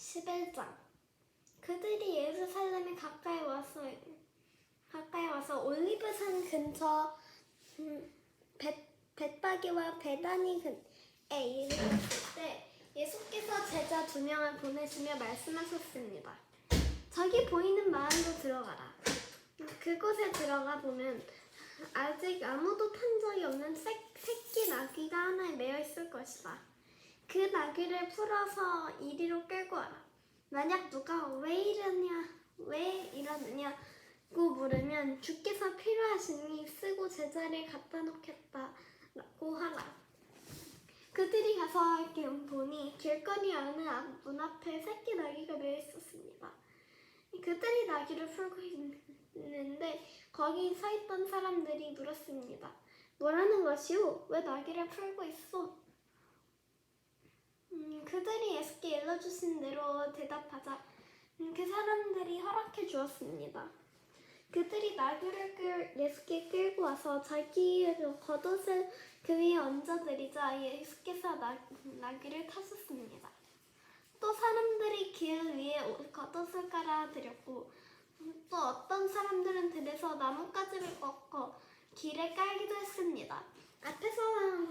11장. 그들이 예루살렘에 가까이 와서 올리브산 근처 벳바기와 베다니 근에 이르렀을 때 예수께서 제자 2명을 보내시며 말씀하셨습니다. 저기 보이는 마을로 들어가라. 그곳에 들어가 보면 아직 아무도 탄 적이 없는 새끼 나귀가 하나에 매여 있을 것이다. 그 나귀를 풀어서 이리로 끌고 와라. 만약 누가 왜 이러느냐고 물으면 주께서 필요하시니 쓰고 제자리에 갖다 놓겠다고 하라. 그들이 가서 보니 길거리 어느 문 앞에 새끼 나귀가 매여 있었습니다. 그들이 나귀를 풀고 있는데 거기 서 있던 사람들이 물었습니다. 뭐라는 것이오? 왜 나귀를 풀고 있어? 그들이 예수께 일러주신 대로 대답하자 그 사람들이 허락해 주었습니다. 그들이 나귀를 예수께 끌고 와서 자기 겉옷을 그 위에 얹어드리자 예수께서 나귀를 타셨습니다. 또 사람들이 길 위에 겉옷을 깔아드렸고 또 어떤 사람들은 들에서 나뭇가지를 꺾어 길에 깔기도 했습니다. 앞에서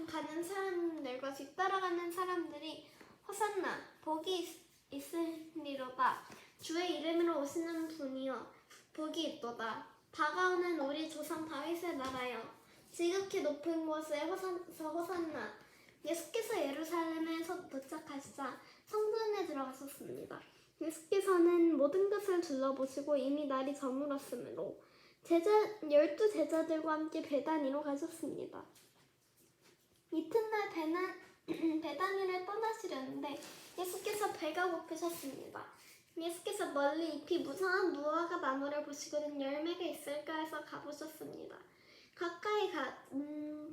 가는 사람들과 뒤따라가는 사람들이 호산나 복이 있으리로다. 주의 이름으로 오시는 분이여 복이 있도다. 다가오는 우리 조상 다윗의 나라여 지극히 높은 곳에 호산나. 예수께서 예루살렘에서 도착하시자 성전에 들어가셨습니다. 예수께서는 모든 것을 둘러보시고 이미 날이 저물었으므로 12제자들과 함께 베다니로 가셨습니다. 이튿날 베다니를 떠나시려는데 예수께서 배가 고프셨습니다. 예수께서 멀리 잎이 무성한 무화과 나무를 보시고는 열매가 있을까 해서 가보셨습니다. 가까이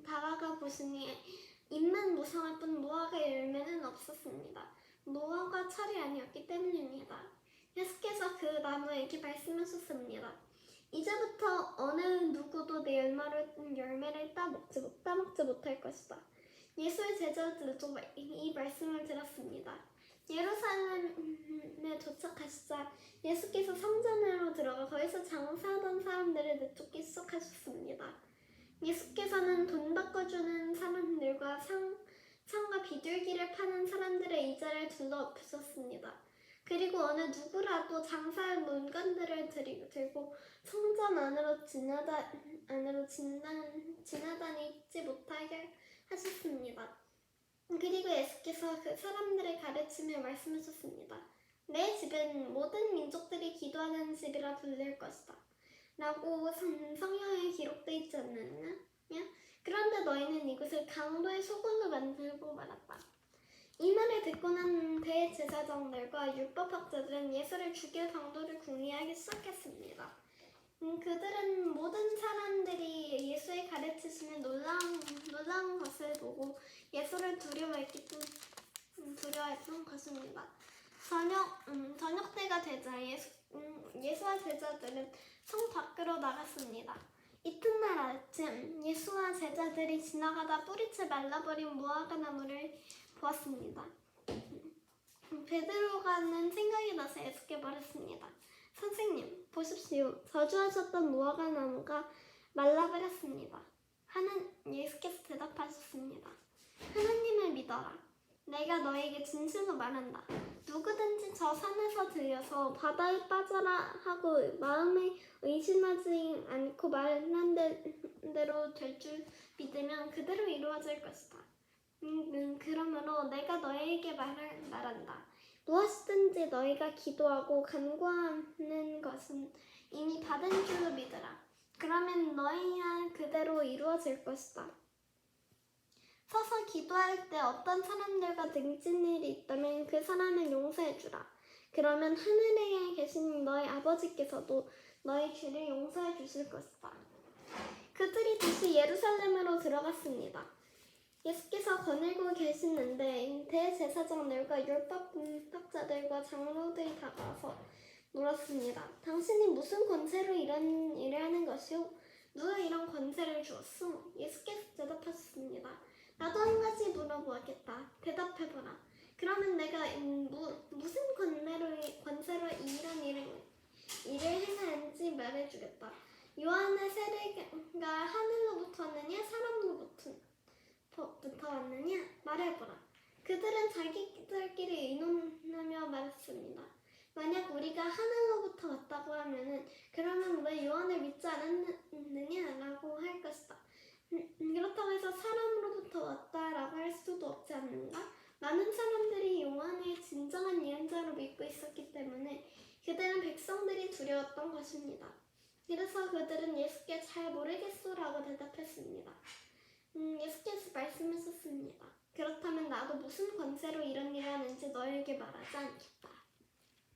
다가가 보시니 잎만 무성할 뿐 무화과 열매는 없었습니다. 무화과 철이 아니었기 때문입니다. 예수께서 그 나무에게 말씀하셨습니다. 이제부터 어느 누구도 내 열매를 따먹지 못할 것이다. 예수의 제자들도 이 말씀을 들었습니다. 예루살렘에 도착하시자 예수께서 성전으로 들어가 거기서 장사하던 사람들을 내쫓기 시작하셨습니다. 예수께서는 돈 바꿔주는 사람들과 상과 비둘기를 파는 사람들의 의자를 둘러엎으셨습니다. 그리고 어느 누구라도 장사할 물건들을 들고 성전 안으로 지나다니지 못하게 하셨습니다. 그리고 예수께서 그 사람들을 가르치며 말씀하셨습니다. 내 집은 모든 민족들이 기도하는 집이라 불릴 것이다. 라고 성경에 기록되어 있지 않느냐? 그런데 너희는 이곳을 강도의 소굴로 만들고 말았다. 이 말을 듣고 난 대제사장들과 율법학자들은 예수를 죽일 방도를 궁리하기 시작했습니다. 그들은 모든 사람들이 예수의 가르치시는 놀라운 것을 보고 예수를 두려워했던 것입니다. 저녁 때가 되자 예수와 제자들은 성 밖으로 나갔습니다. 이튿날 아침 예수와 제자들이 지나가다 뿌리채 말라버린 무화과 나무를 보았습니다. 베드로가는 생각이 나서 예수께 말했습니다. 선생님, 보십시오. 저주하셨던 무화과 나무가 말라버렸습니다. 예수께서 대답하셨습니다. 하나님을 믿어라. 내가 너에게 진실로 말한다. 누구든지 저 산에서 들려서 바다에 빠져라 하고 마음에 의심하지 않고 말한 대로 될 줄 믿으면 그대로 이루어질 것이다. 그러므로 내가 너에게 말한다. 무엇이든지 너희가 기도하고 간구하는 것은 이미 받은 줄로 믿으라. 그러면 너희야 그대로 이루어질 것이다. 서서 기도할 때 어떤 사람들과 등진 일이 있다면 그 사람을 용서해 주라. 그러면 하늘에 계신 너희 아버지께서도 너희 죄를 용서해 주실 것이다. 그들이 다시 예루살렘으로 들어갔습니다. 예수께서 거닐고 계시는데 대제사장들과 율법학자들과 장로들이 다가와서 물었습니다. 당신이 무슨 권세로 이런 일을 하는 것이오? 누가 이런 권세를 주었소? 예수께서 대답하셨습니다. 나도 한 가지 물어보겠다. 대답해보라. 그러면 내가 무슨 권세로 너희들가 하늘로부터 왔느냐 사람으로부터 왔느냐 말해보라. 그들은 자기들끼리 의논하며 말했습니다. 만약 우리가 하늘로부터 왔다고 하면은 그러면 왜 요한을 믿지 않았느냐라고 할 것이다. 그렇다고 해서 사람으로부터 왔다라고 할 수도 없지 않는가? 많은 사람들이 요한을 진정한 예언자로 믿고 있었기 때문에 그들은 백성들이 두려웠던 것입니다. 그래서 그들은 예수께 잘 모르겠소라고 대답했습니다. 예수께서 말씀하셨습니다. 그렇다면 나도 무슨 권세로 이런 일을 하는지 너에게 말하지 않겠다.